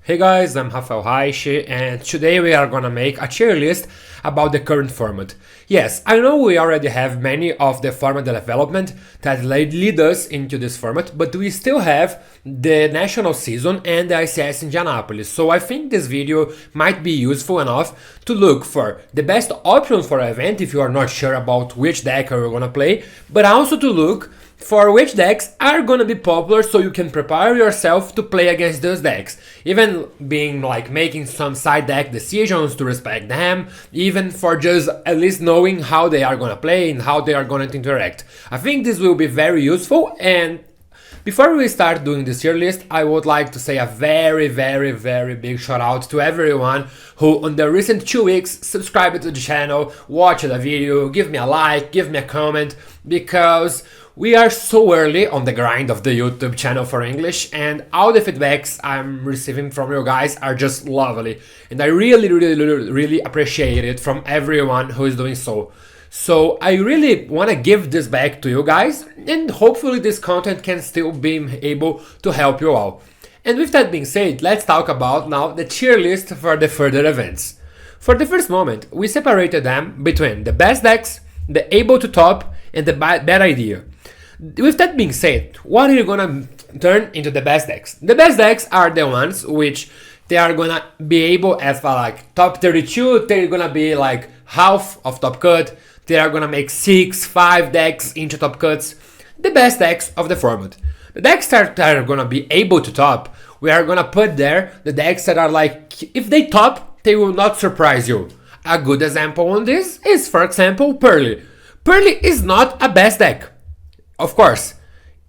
Hey guys, I'm Rafael Reich, and today we are gonna make a tier list about the current format. Yes, I know we already have many of the format development that lead us into this format, but we still have the national season and the ICS Indianapolis, so I think this video might be useful enough to look for the best options for an event if you are not sure about which deck you're gonna play, but also to look for which decks are gonna be popular so you can prepare yourself to play against those decks. Even being like making some side deck decisions to respect them, even for just at least knowing how they are gonna play and how they are gonna interact. I think this will be very useful, and before we start doing this tier list, I would like to say a very big shout out to everyone who on the recent 2 weeks subscribed to the channel, watched the video, give me a like, give me a comment, because we are so early on the grind of the YouTube channel for English, and all the feedbacks I'm receiving from you guys are just lovely, and I really appreciate it from everyone who is doing so. So I really want to give this back to you guys, and hopefully this content can still be able to help you all. And with that being said, let's talk about now the tier list for the further events. For the first moment, we separated them between the best decks, the able to top, and the bad idea. With that being said, what are you gonna turn into the best decks? The best decks are the ones which they are gonna be able as for like top 32, they're gonna be like half of top cut, they are gonna make 6-5 decks into top cuts, the best decks of the format. The decks that are gonna be able to top, we are gonna put there the decks that are like, if they top, they will not surprise you. A good example on this is, for example, Pearly. Pearly is not a best deck. Of course,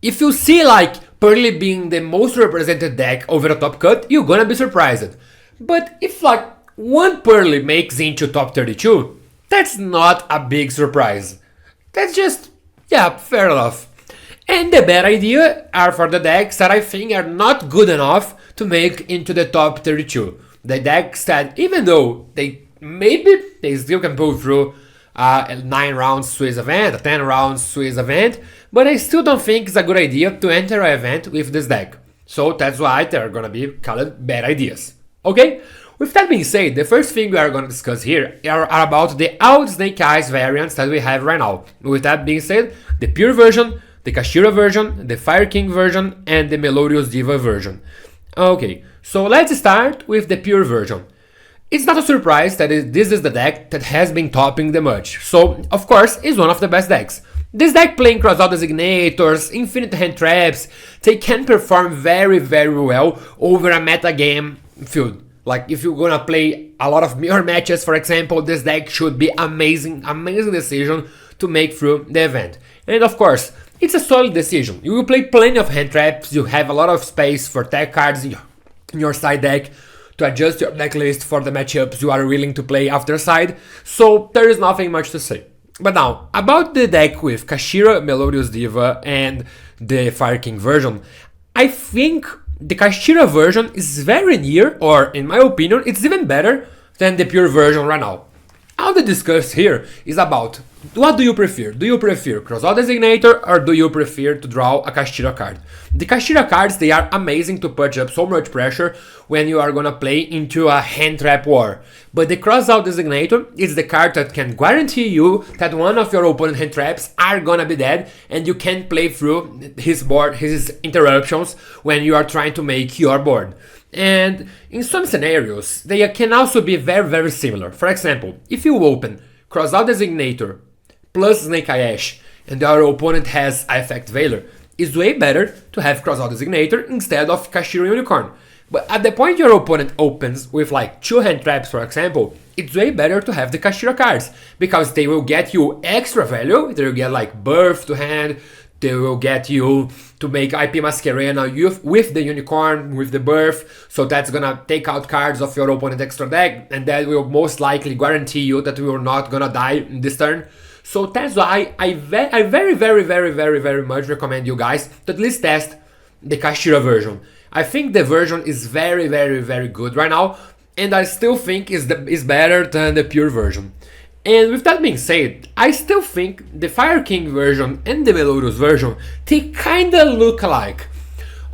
if you see like Pearly being the most represented deck over a top cut, you're gonna be surprised. But if like one Pearly makes into top 32, that's not a big surprise. That's just, yeah, fair enough. And the bad idea are for the decks that I think are not good enough to make into the top 32. The decks that, even though they still can pull through a 9 rounds Swiss event, a 10 rounds Swiss event, but I still don't think it's a good idea to enter an event with this deck. So that's why they're gonna be called bad ideas. Okay? With that being said, the first thing we are gonna discuss here are about the old Snake Eyes variants that we have right now. With that being said, the Pure version, the Kashira version, the Fire King version, and the Melodious Diva version. Okay, so let's start with the Pure version. It's not a surprise that this is the deck that has been topping the much, so of course it's one of the best decks. This deck playing crossout designators, infinite hand traps, they can perform very well over a meta game field. Like if you're gonna play a lot of mirror matches, for example, this deck should be amazing decision to make through the event. And of course, it's a solid decision. You will play plenty of hand traps, you have a lot of space for tech cards in your side deck to adjust your deck list for the matchups you are willing to play after side, so there is nothing much to say. But now, about the deck with Kashira, Melodious Diva, and the Fire King version, I think the Kashira version is very near, or in my opinion, it's even better than the Pure version right now. All the discuss here is about what do you prefer? Do you prefer Crossout Designator or do you prefer to draw a Kashira card? The Kashira cards, they are amazing to put up so much pressure when you are gonna play into a hand trap war. But the Crossout Designator is the card that can guarantee you that one of your opponent hand traps are gonna be dead and you can play through his board, his interruptions when you are trying to make your board. And in some scenarios, they can also be very similar. For example, if you open Crossout Designator plus Snake Eye Ash and your opponent has Effect Veiler, it's way better to have Crossout Designator instead of Kashira Unicorn. But at the point your opponent opens with like 2 hand traps, for example, it's way better to have the Kashira cards, because they will get you extra value, they will get like Birth to hand, they will get you to make IP Masquerena with the Unicorn, with the Birth, so that's gonna take out cards of your opponent's extra deck, and that will most likely guarantee you that you are not gonna die in this turn. So that's why I very much recommend you guys to at least test the Kashira version. I think the version is very good right now, and I still think is better than the Pure version. And with that being said, I still think the Fire King version and the Melodious version, they kinda look alike.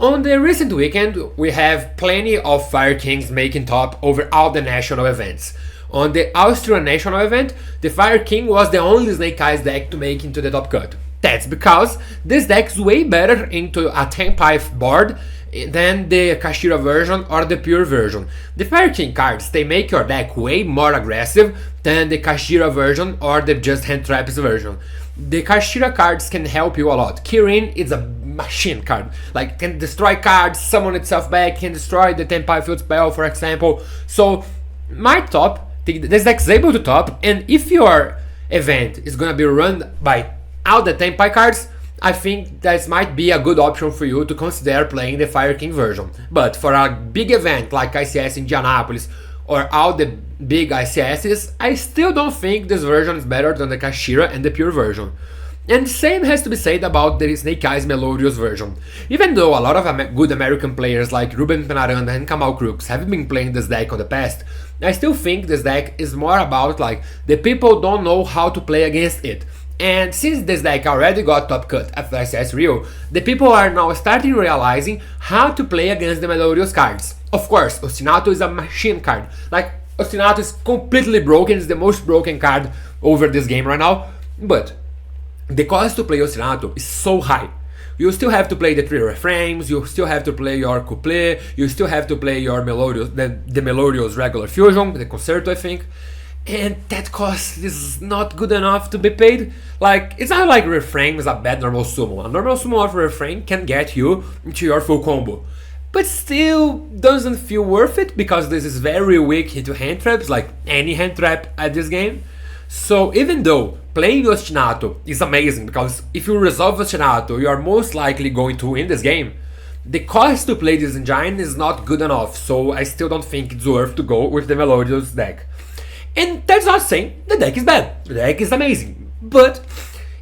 On the recent weekend, we have plenty of Fire Kings making top over all the national events. On the Austrian national event, the Fire King was the only Snake Eyes deck to make into the top cut. That's because this deck is way better into a 10-pipe board than the Kashira version or the pure version. The Fire King cards, they make your deck way more aggressive than the Kashira version or the just hand traps version. The Kashira cards can help you a lot. Kirin is a machine card, like can destroy cards, summon itself back, can destroy the 10-pipe field spell, for example. So my top, this deck is able to top, and if your event is gonna be run by all the 10-pipe cards, I think that might be a good option for you to consider playing the Fire King version. But for a big event like ICS Indianapolis or all the big ICSs, I still don't think this version is better than the Kashira and the pure version. And the same has to be said about the Snake Eyes Melodious version. Even though a lot of good American players like Ruben Penaranda and Kamal Crooks have been playing this deck on the past, I still think this deck is more about like the people don't know how to play against it. And since this deck already got top cut at ICS Rio, the people are now starting realizing how to play against the Melodious cards. Of course, Ostinato is a machine card. Like, Ostinato is completely broken, it's the most broken card over this game right now, but the cost to play Ostinato is so high. You still have to play the 3 reframes, you still have to play your couplet, you still have to play your Melodious, the Melodious regular fusion, the concerto I think, and that cost is not good enough to be paid. Like, it's not like reframe is a bad normal summon. A normal summon of reframe can get you into your full combo, but still doesn't feel worth it because this is very weak into hand traps, like any hand trap at this game. So even though playing Ostinato is amazing because if you resolve Ostinato, you are most likely going to win this game, the cost to play this engine is not good enough, so I still don't think it's worth to go with the Melodious deck. And that's not saying the deck is bad, the deck is amazing, but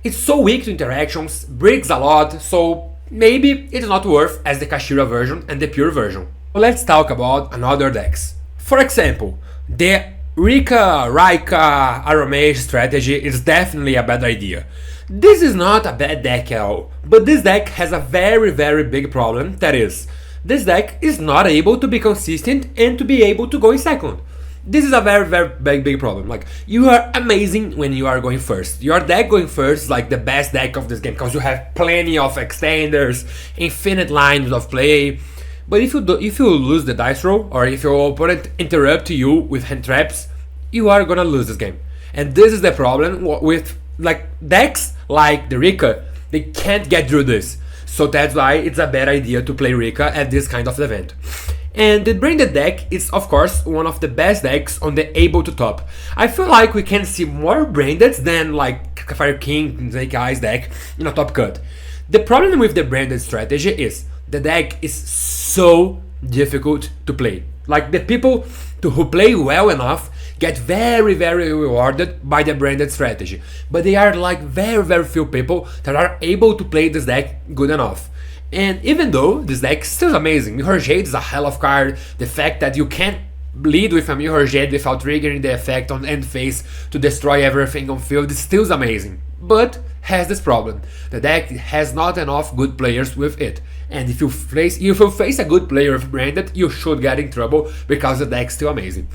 it's so weak to interactions, breaks a lot, so maybe it's not worth as the Kashira version and the pure version. Let's talk about another decks. For example, the Raika Aromage strategy is definitely a bad idea. This is not a bad deck at all, but this deck has a very big problem, that is, this deck is not able to be consistent and to be able to go in second. This is a very big problem. Like, you are amazing when you are going first. Your deck going first is like the best deck of this game because you have plenty of extenders, infinite lines of play. But if you lose the dice roll, or if your opponent interrupts you with hand traps, you are gonna lose this game. And this is the problem with like decks like the Rika. They can't get through this. So that's why it's a bad idea to play Rika at this kind of event. And the branded deck is of course one of the best decks on the able to top. I feel like we can see more branded than like Fire King, Snake Eyes deck in a top cut. The problem with the branded strategy is the deck is so difficult to play. Like, the people who play well enough get very rewarded by the branded strategy, but they are like very few people that are able to play this deck good enough. And even though this deck is still amazing, Mirror Jade is a hell of card, the fact that you can't lead with a Mirror Jade without triggering the effect on end phase to destroy everything on field is still amazing, but has this problem: the deck has not enough good players with it, and if you face a good player with branded, you should get in trouble because the deck is still amazing.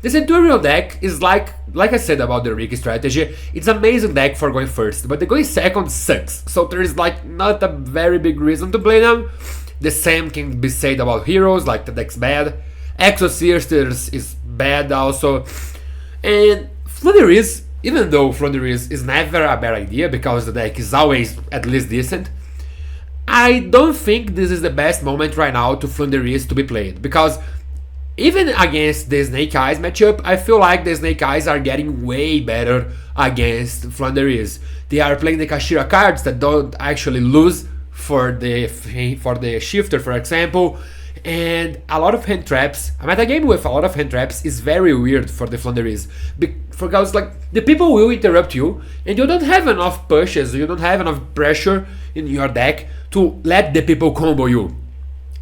The Centurion deck is like I said about the Ricky strategy, it's an amazing deck for going first, but the going second sucks, so there is like not a very big reason to play them. The same can be said about heroes, like the deck's bad. Exorcisters is bad also. And Flunderies, even though Flunderies is never a bad idea because the deck is always at least decent, I don't think this is the best moment right now to Flunderies to be played, because even against the Snake Eyes matchup, I feel like the Snake Eyes are getting way better against Flunderies. They are playing the Kashira cards that don't actually lose for the shifter, for example, and a lot of hand traps. A metagame with a lot of hand traps is very weird for the Flunderies, because like the people will interrupt you and you don't have enough pushes, you don't have enough pressure in your deck to let the people combo you.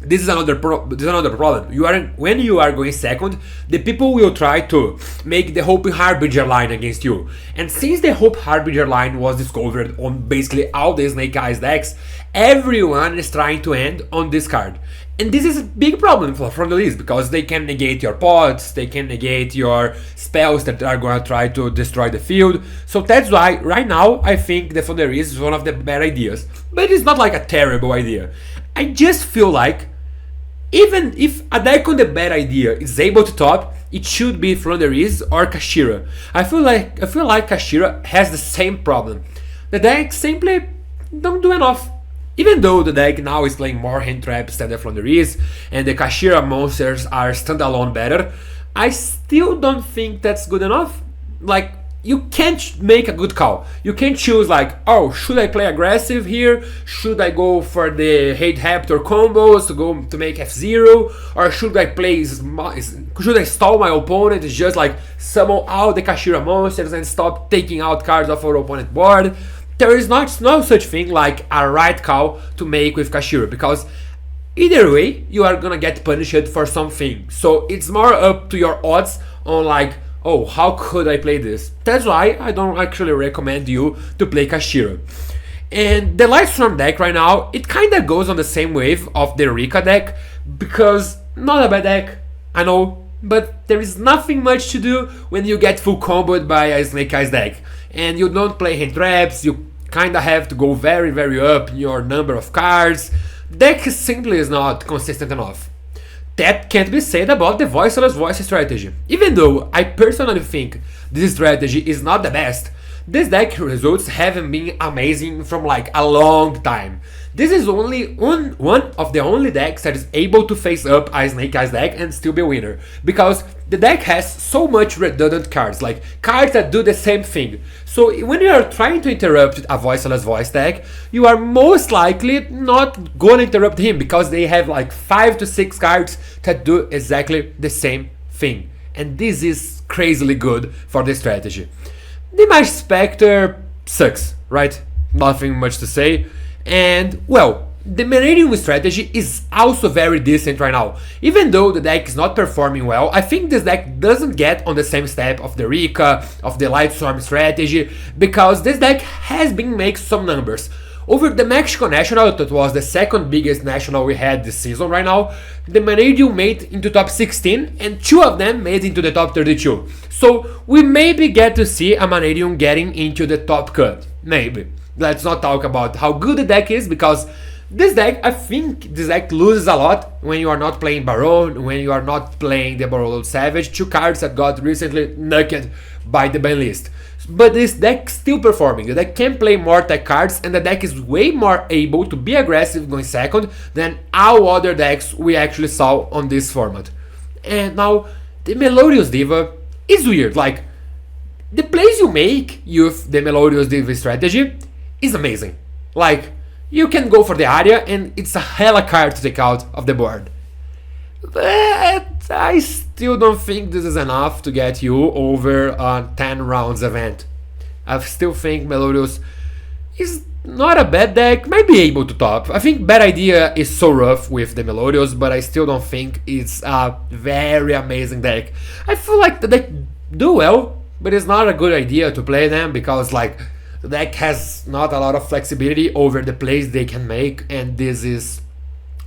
This is another problem. When you are going second, the people will try to make the Hope Harbinger line against you. And since the Hope Harbinger line was discovered on basically all the Snake Eyes decks, everyone is trying to end on this card. And this is a big problem from the list, because they can negate your pods, they can negate your spells that are going to try to destroy the field. So that's why right now I think the Thunder is one of the better ideas. But it's not like a terrible idea. I just feel like even if a deck on the bad idea is able to top, it should be Flunderis or Kashira. I feel like Kashira has the same problem. The deck simply don't do enough. Even though the deck now is playing more hand traps than the Flunderis, and the Kashira monsters are standalone better, I still don't think that's good enough. Like, you can't make a good call. You can't choose like, oh, should I play aggressive here? Should I go for the Hate Raptor combos to make F0? Or should I should I stall my opponent and just like summon all the Kashira monsters and stop taking out cards off our opponent board? There is no such thing like a right call to make with Kashira, because either way you are gonna get punished for something. So it's more up to your odds on like, oh, how could I play this? That's why I don't actually recommend you to play Kashira. And the Lightstorm deck right now, it kinda goes on the same wave of the Rika deck, because not a bad deck, I know, but there is nothing much to do when you get full comboed by a Snake Eyes deck. And you don't play hand traps, you kinda have to go very, very up in your number of cards. The deck simply is not consistent enough. That can't be said about the Voiceless Voice strategy. Even though I personally think this strategy is not the best, this deck results haven't been amazing from like a long time. This is only one of the only decks that is able to face up a Snake Eyes deck and still be a winner. Because the deck has so much redundant cards, like cards that do the same thing. So when you are trying to interrupt a Voiceless Voice deck, you are most likely not going to interrupt him, because they have like 5 to 6 cards that do exactly the same thing. And this is crazily good for this strategy. The Mage Spectre sucks, right? Nothing much to say. And, well, the Manadium strategy is also very decent right now. Even though the deck is not performing well, I think this deck doesn't get on the same step of the Rika, of the Lightstorm strategy, because this deck has been making some numbers. Over the Mexico National, that was the second biggest national we had this season right now, the Manadium made into top 16 and 2 of them made into the top 32. So we maybe get to see a Manadium getting into the top cut. Maybe. Let's not talk about how good the deck is, because this deck, I think this deck loses a lot when you are not playing Baron, when you are not playing the Borrowed Savage, 2 cards that got recently knocked by the ban list. But this deck still performing. The deck can play more tech cards, and the deck is way more able to be aggressive going second than all other decks we actually saw on this format. And now, the Melodious Diva is weird. Like, the plays you make with the Melodious Diva strategy is amazing. Like, you can go for the Aria and it's a hella card to take out of the board. But I still don't think this is enough to get you over a 10 rounds event. I still think Melodious is not a bad deck, might be able to top. I think Bad Idea is so rough with the Melodious, but I still don't think it's a very amazing deck. I feel like the deck do well, but it's not a good idea to play them, because like the deck has not a lot of flexibility over the plays they can make, and this is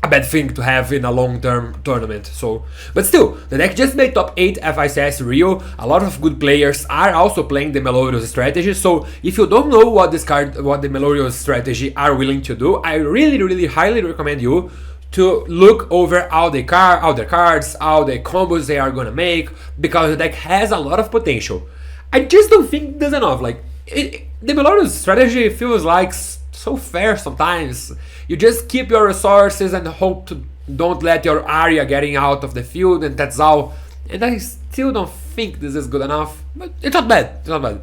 a bad thing to have in a long-term tournament. So, but still, the deck just made top 8 FICS Rio. A lot of good players are also playing the Melodious strategy. So, if you don't know what the Melodious strategy are willing to do, I really highly recommend you to look over all the cards, all the combos they are gonna make, because the deck has a lot of potential. I just don't think there's enough. Like, the Melodious strategy feels like so fair sometimes. You just keep your resources and hope to don't let your Aria getting out of the field, and that's all. And I still don't think this is good enough, but it's not bad. It's not bad.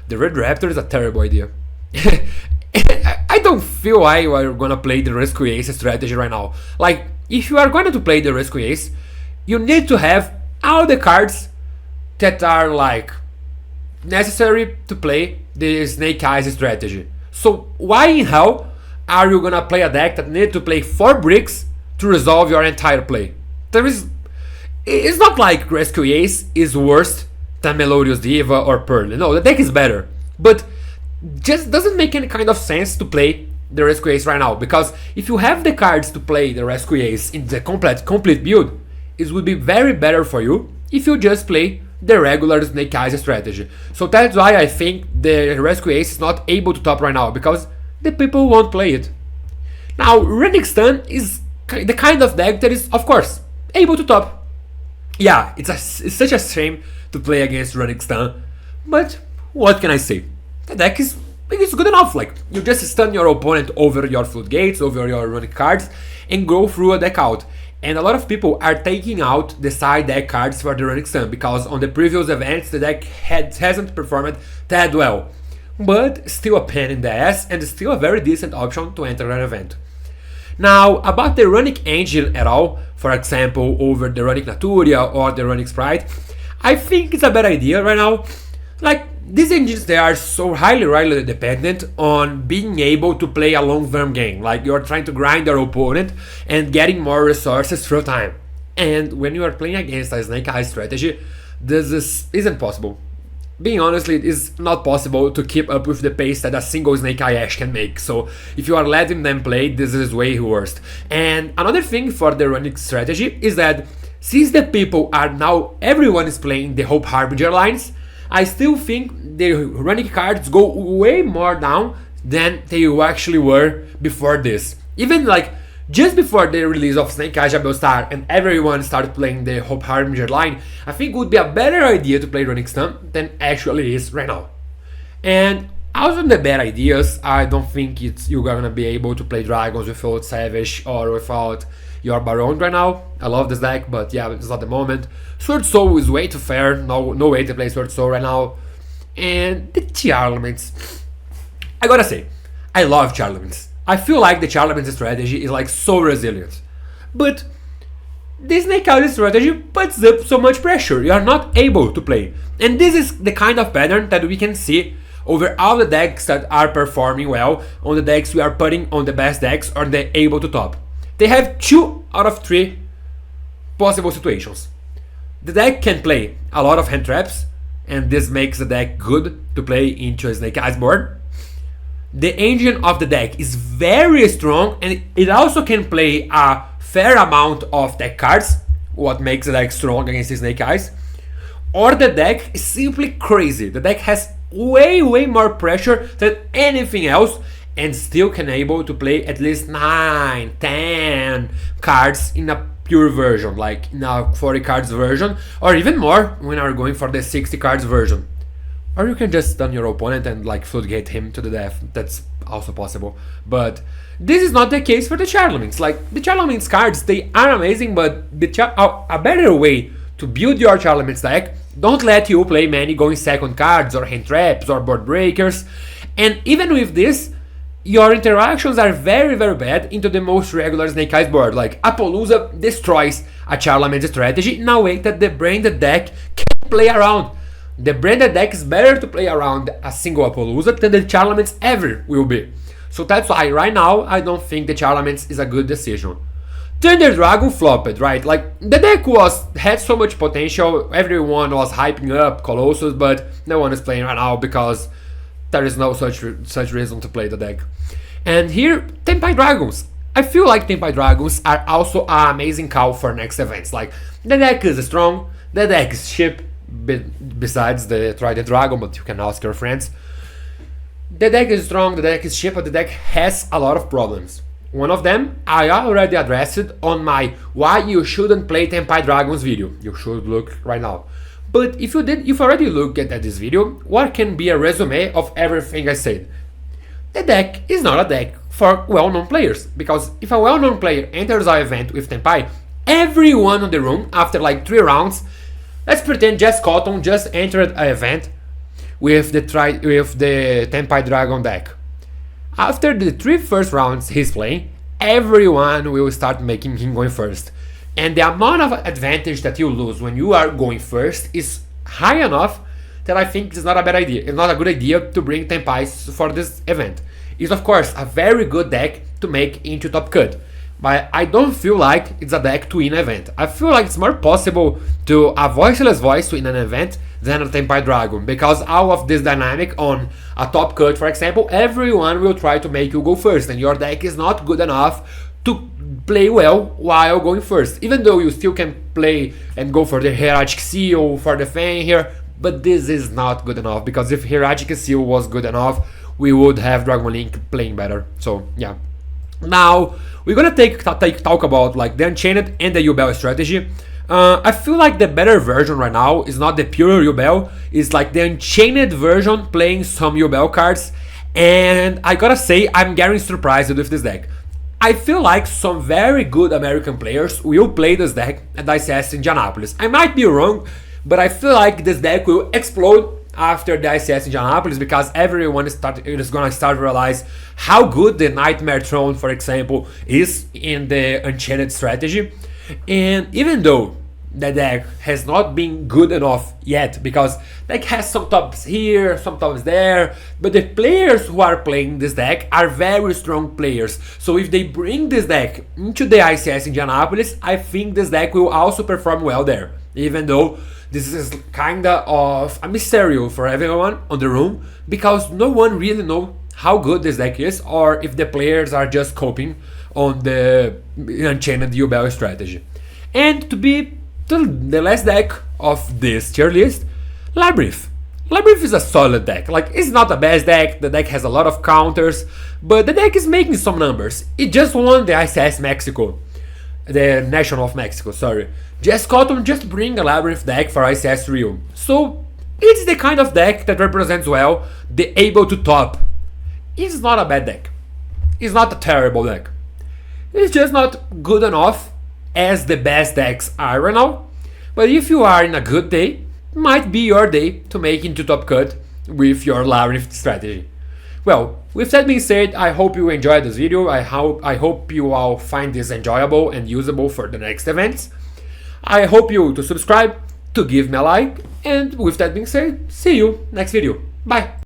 The Red Raptor is a terrible idea. I don't feel why you are gonna play the Rescue Ace strategy right now. Like, if you are going to play the Rescue Ace, you need to have all the cards that are like necessary to play the Snake Eyes strategy. So why in hell are you gonna play a deck that need to play 4 bricks to resolve your entire play? It's not like Rescue Ace is worse than Melodious Diva or Pearl. No, the deck is better, but just doesn't make any kind of sense to play the Rescue Ace right now, because if you have the cards to play the Rescue Ace in the complete build, it would be very better for you if you just play the regular Snake Eyes strategy. So that's why I think the Rescue Ace is not able to top right now, because the people won't play it. Now, Running Stun is the kind of deck that is, of course, able to top. Yeah, it's such a shame to play against Running Stun, but what can I say? The deck is good enough. Like, you just stun your opponent over your floodgates, over your running cards, and go through a deck out. And a lot of people are taking out the side deck cards for the Running Stun, because on the previous events the deck hasn't performed that well. But still a pain in the ass, and still a very decent option to enter an event. Now, about the running engine at all, for example, over the running Naturia or the running Sprite, I think it's a bad idea right now. Like, these engines, they are so highly dependent on being able to play a long-term game. Like, you're trying to grind your opponent and getting more resources through time. And when you are playing against a Snake Eyes strategy, this isn't possible. Being honestly, it is not possible to keep up with the pace that a single Snake Eye Ash can make. So if you are letting them play, this is way worse. And another thing for the running strategy is that since the people are now, everyone is playing the Hope Harbinger lines, I still think the running cards go way more down than they actually were before this. Even like just before the release of Snake Eyes Jabel Star and everyone started playing the Hope Harbinger line, I think it would be a better idea to play Running Stun than actually is right now. And out of the bad ideas, I don't think you're gonna be able to play Dragons without Savage or without your Baron right now. I love this deck, but yeah, it's not the moment. Sword Soul is way too fair, no way to play Sword Soul right now. And the Tierlist, I gotta say, I love Tierlist. I feel like the Tierlist strategy is like so resilient. But the Snake Eyes strategy puts up so much pressure, you are not able to play. And this is the kind of pattern that we can see over all the decks that are performing well, on the decks we are putting on the best decks or they're able to top. They have 2 out of 3 possible situations. The deck can play a lot of hand traps, and this makes the deck good to play into a Snake Eyes board. The engine of the deck is very strong, and it also can play a fair amount of deck cards, what makes the deck strong against the Snake Eyes. Or the deck is simply crazy. The deck has way more pressure than anything else, and still can able to play at least 9, 10 cards in a pure version, like in a 40 cards version, or even more when you're going for the 60 cards version. Or you can just stun your opponent and like floodgate him to the death, that's also possible. But this is not the case for the Tierlist. Like, the Tierlist cards, they are amazing, but a better way to build your Tierlist deck don't let you play many going second cards or hand traps or board breakers. And even with this, your interactions are very bad into the most regular Snake Eyes board. Like, Apollousa destroys a Tierlist strategy in a way that the branded deck can't play around. The branded deck is better to play around a single Apollousa than the Tierlist ever will be. So that's why right now I don't think the Tierlist is a good decision. Thunder Dragon flopped, right? Like, the deck had so much potential, everyone was hyping up Colossus, but no one is playing right now because there is no such reason to play the deck. And here, Tempai Dragons. I feel like Tempai Dragons are also an amazing call for next events. Like, the deck is strong, the deck is cheap, besides the Trident Dragon, but you can ask your friends. The deck is strong, the deck is cheap, but the deck has a lot of problems. One of them I already addressed on my why you shouldn't play Tempai Dragons video. You should look right now. But if you already looked at this video, what can be a resume of everything I said? The deck is not a deck for well-known players, because if a well-known player enters our event with Tempai, everyone in the room after like 3 rounds, let's pretend Jess Cotton just entered an event with the Tempai Dragon deck. After the 3 first rounds he's playing, everyone will start making him going first. And the amount of advantage that you lose when you are going first is high enough that I think it's not a bad idea. It's not a good idea to bring Tempais for this event. It's of course a very good deck to make into top cut, but I don't feel like it's a deck to win an event. I feel like it's more possible to a voiceless voice to win an event than a Tempai Dragon, because out of this dynamic on a top cut, for example, everyone will try to make you go first, and your deck is not good enough to play well while going first, even though you still can play and go for the Heraldic Seal, for the Fang here, but this is not good enough, because if Heraldic Seal was good enough, we would have Dragon Link playing better. So yeah. Now we're gonna talk about like the Unchained and the Yubel strategy. I feel like the better version right now is not the pure Yubel, it's like the Unchained version playing some Yubel cards, and I gotta say I'm getting surprised with this deck. I feel like some very good American players will play this deck at ICS Indianapolis. I might be wrong, but I feel like this deck will explode after the ICS Indianapolis, because everyone is gonna start to realize how good the Nightmare Throne, for example, is in the Unchained strategy. And even though the deck has not been good enough yet, because deck has some tops here, some tops there, but the players who are playing this deck are very strong players. So if they bring this deck into the ICS Indianapolis, I think this deck will also perform well there, even though this is kinda of a mystery for everyone on the room, because no one really knows how good this deck is, or if the players are just coping on the Unchained Yubel strategy. And to be the last deck of this tier list, Labyrinth. Labyrinth is a solid deck. Like, it's not the best deck, the deck has a lot of counters, but the deck is making some numbers. It just won the ICS Mexico, the National of Mexico, sorry. Jess Cotton just bring a Labyrinth deck for ICS Rio. So it's the kind of deck that represents well the able to top. It's not a bad deck. It's not a terrible deck. It's just not good enough as the best decks are right now. But if you are in a good day, might be your day to make into top cut with your Labyrinth strategy. Well, with that being said, I hope you enjoyed this video. I hope you all find this enjoyable and usable for the next events. I hope you to subscribe, to give me a like, and with that being said, see you next video. Bye!